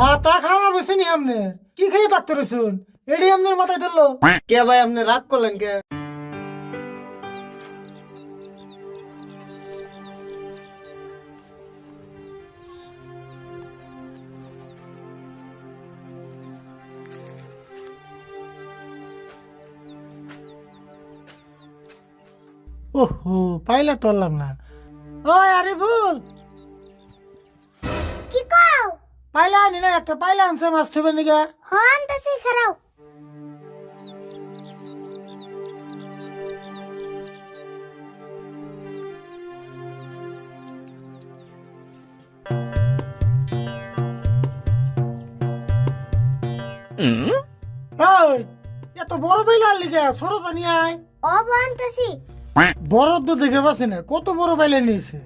মাথা খারাপ হয়েছে নি আমনে? কি খেয়ে ডাক্তার হয়েছুন? এডি আমনের মাথায় ধরলো কে ভাই আপনি রাগ করলেন কে? ওহো, পাইলা তোরলাম না। ওই আরে ভুল কি কও? পাইলা আনি না, একটা পাইলা আনছে মাছ থইবে নিগা। হন তাসি খারাও। ওই এত বড় পাইলা আনলি কে? ছোট তো নিয়ে আয়। ও বন তাসি। বড় তো দেখে পাচ্ছি না, কত বড় পাইলা নিয়েছে।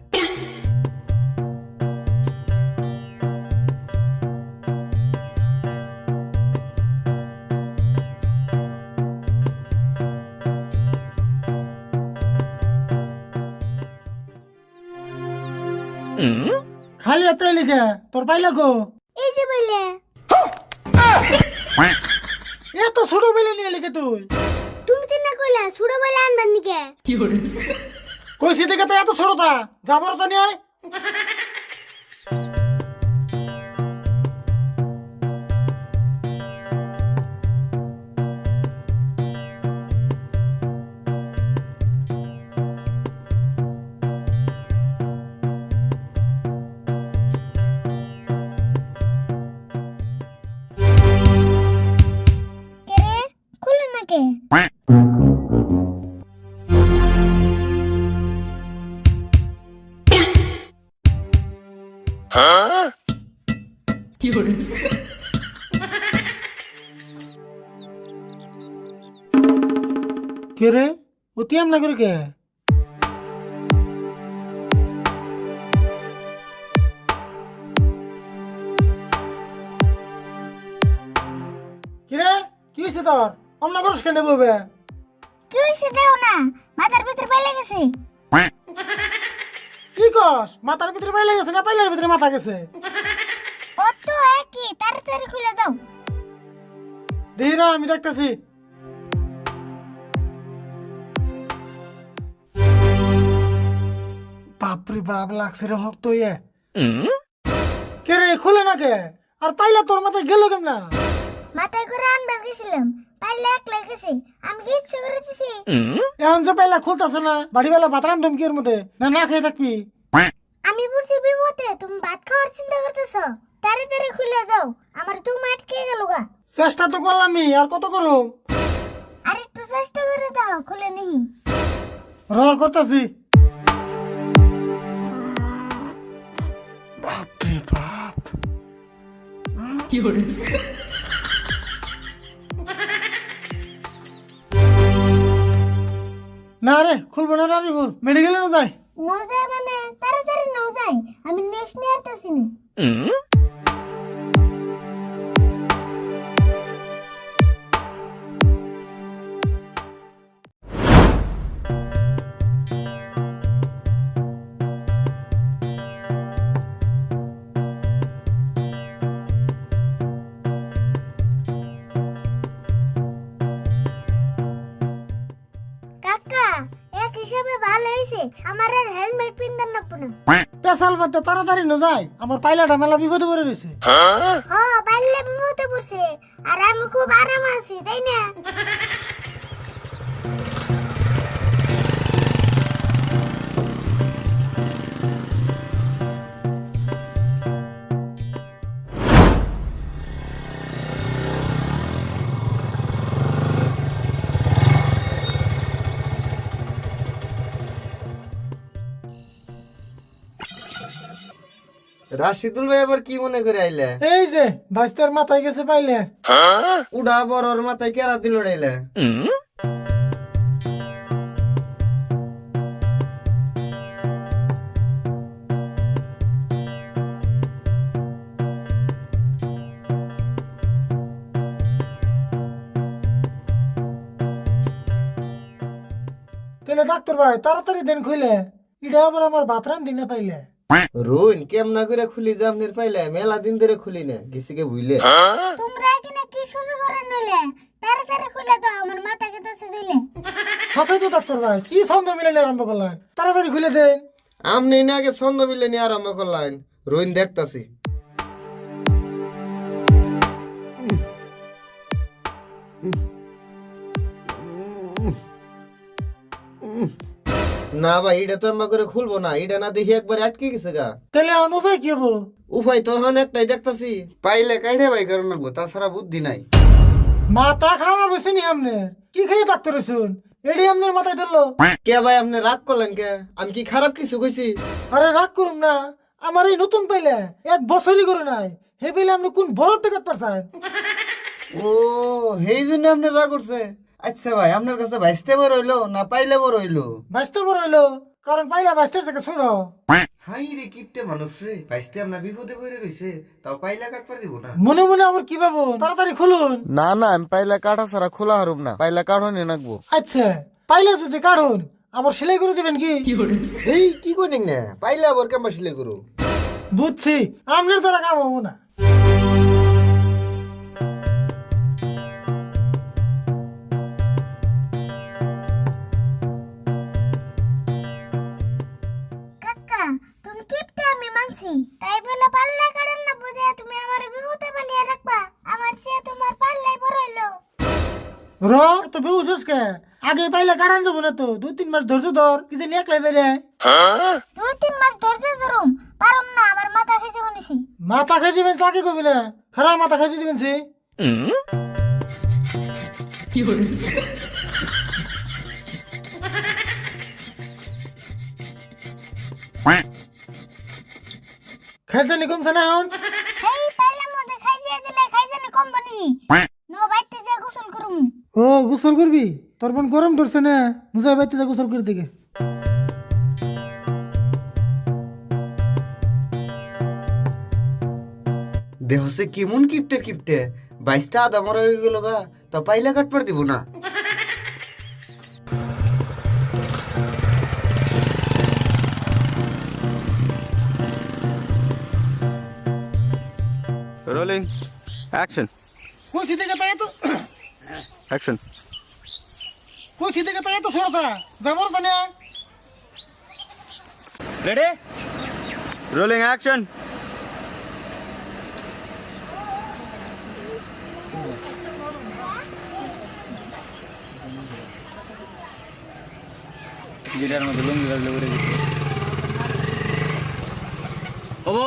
খালি এত লিখে তোর পাইলা গো? এই যে বলে এত ছোট পাইলা নিয়ে লিখে তুই? তুমি তিন না কইলা ছুড়ো বলে আনবার নিকে। কইছি দেখে তো এত ছোটটা যাবর তো নিয়ে আয়। কে রে? খুলে না কে? কে রে? অতি আম না করে কে? কিরে কি হয়েছে তোর? অমনা করস কেন বলবে? কি হইছে দেও না, মাথার ভিতর পাইলা গেছে। কি কস? মাথার ভিতরে পাইলা গেছে না পাইলার ভিতরে মাথা গেছে? ও তো একই, তাড়াতাড়ি খুলে দাও। দেখি না, আমি দেখতেছি। বাপরে বাপ, লাগছে রে হক তো ইয়ে। কে রে খুলে না কে? আর পাইলা তোর মাথায় গেল কেমনা? মাথায় করে আনবার গেছিলাম, পাইলা একলা গেছে। আমি কি ইচ্ছে করে দিছি? এখন যে পাইলা খুলতেছে না, বাড়ি বেলা ভাত রান্ধুম কি এর মধ্যে? না না খেয়ে থাকবি? আমি বুঝছি বিপদে তুমি ভাত খাওয়ার চিন্তা করতেছো। তাড়াতাড়ি খুলে দাও, আমার তুমি আটকে গেল গা। চেষ্টা তো করলামই, আর কত করো? আর একটু চেষ্টা করে দাও, খুলে নি। করতেছি। বাপরে বাপ, না রে খুলবো না রে, খুল মেডিকেলে না যাই। ন যায় মানে তাড়াতাড়ি ন যায়, আমি নেক্সট নিয়ে আসতেছি না। কাকা, এক হিসাবে ভালো হয়েছে, আমার আর হেলমেট পিনতেন না পুরো। পেশাল বাদে তাড়াতাড়ি না যাই, আমার পাইলাটা মেলা বিপদে পড়ে রয়েছে। ও পারলে বিপদে পড়ছে, আর আমি খুব আরাম আছি, তাই না? রাশিদুল ভাই আবার কি মনে করে আইলে? এই যে ভাইস্তার মাথায় গেছে পাইলে। উড়া বড়র মাথায় কেরা দিল ডাইলে? তাহলে ডাক্তার ভাই তাড়াতাড়ি দেন খুলে। এটা আবার আমার বাথরাম দিনে পাইলে রোন কেমনা করে খুলি যে আপনার পাইলে মেলা দিন ধরে খুলি না গেছিকে বুঝলে তোমরা এখানে কি শুরু করে নিলে তাড়াতাড়ি খুলে দাও আমার মাথা কেটেছে দিলে হাসাই তো ডাক্তার ভাই কি ছন্দ মিলানি আরম্ভ করলেন তাড়াতাড়ি খুলে দেন আপনি না আগে ছন্দ মিলে নিয়ে আরম্ভ করলেন রোন দেখতাছি না ভাই এটা তো আমরা করে খুলবো না এটা না দেখি একবার আটকে গেছে গা তাহলে অনুভব কি হবো উপায় তো এখন একটাই দেখতাছি পাইলে কাইডে ভাই কারণ নেবো তাছাড়া বুদ্ধি নাই মাথা খারাপ হয়েছে নি আপনার কি খেয়ে ডাক্তার হয়েছেন এডি আপনার মাথায় ধরলো কে ভাই আপনি রাগ করলেন কে আমি কি খারাপ কিছু কইছি আরে রাগ করুন না আমার এই নতুন পাইলে 1 বছরই করে নাই হে পাইলে আপনি কোন বড় থেকে পারছেন ও সেই জন্য আপনি রাগ করছে আচ্ছা ভাই আপনার কাছে ভাইস্তে বড় হইলো না পাইলে বড় হইলো বাঁচতে বড় হইলো কারণ পাইলা বাঁচতে থেকে শুনো হাই রে কিপটে মানুষ রে ভাইস্তে আপনার বিপদে পড়ে রইছে তাও পাইলা কাটপার দিব না মনে মনে আবার কি ভাবো তাড়াতাড়ি খুলুন না না আমি পাইলা কাটা ছাড়া খোলা হারুম না পাইলা কাঠনে নাকবো আচ্ছা পাইলা যদি কাটুন আবার সেলাই করে দিবেন কি এই কি করেন না পাইলা আবার কেমন সিলে করু বুঝছি আপনার দ্বারা কাম হবো না কাকা তুমি কিপটা আমি মানছি তাই বলে পাল্লা কারণ না বুঝে তুমি আমার বিপদে পালিয়ে রাখবা আমার সে তোমার পাল্লাই বড় হইলো র তো বেউসস কে আগে পাইলা কাটান যাবো না তো 2-3 মাস ধৈর্য ধর কি জানি একলাই বেরে 2-3 মাস ধৈর্য ধরুম পারুম না আমার মাথা খেছে বনিছি মাথা খাইছি বেন চাকি কবি না খারাপ মাথা খাইছি দিবেন সে খাইছে নি কমছে না এখন এই পাল্লার মধ্যে খাইছে দিলে খাইছে না কম বনি নো বাইতে যে গোসল করুম ও গোসল করবি তোর বোন গরম ধরছে না মুজাই বাইতে যা গোসল করে দিকে দেহসে কেমন কিপটে কিপটে বাইশটা আদা মরা হয়ে গেল গা তা পাইলা কাটপার দিব না Rolling. Action. কইছি থেকে তাই তো Action. কইছি থেকে তাই তো সরতা যাবর তো না Ready? Rolling action. গিটার মধ্যে লুঙ্গি গাড়লে উড়ে গেছে। ওবো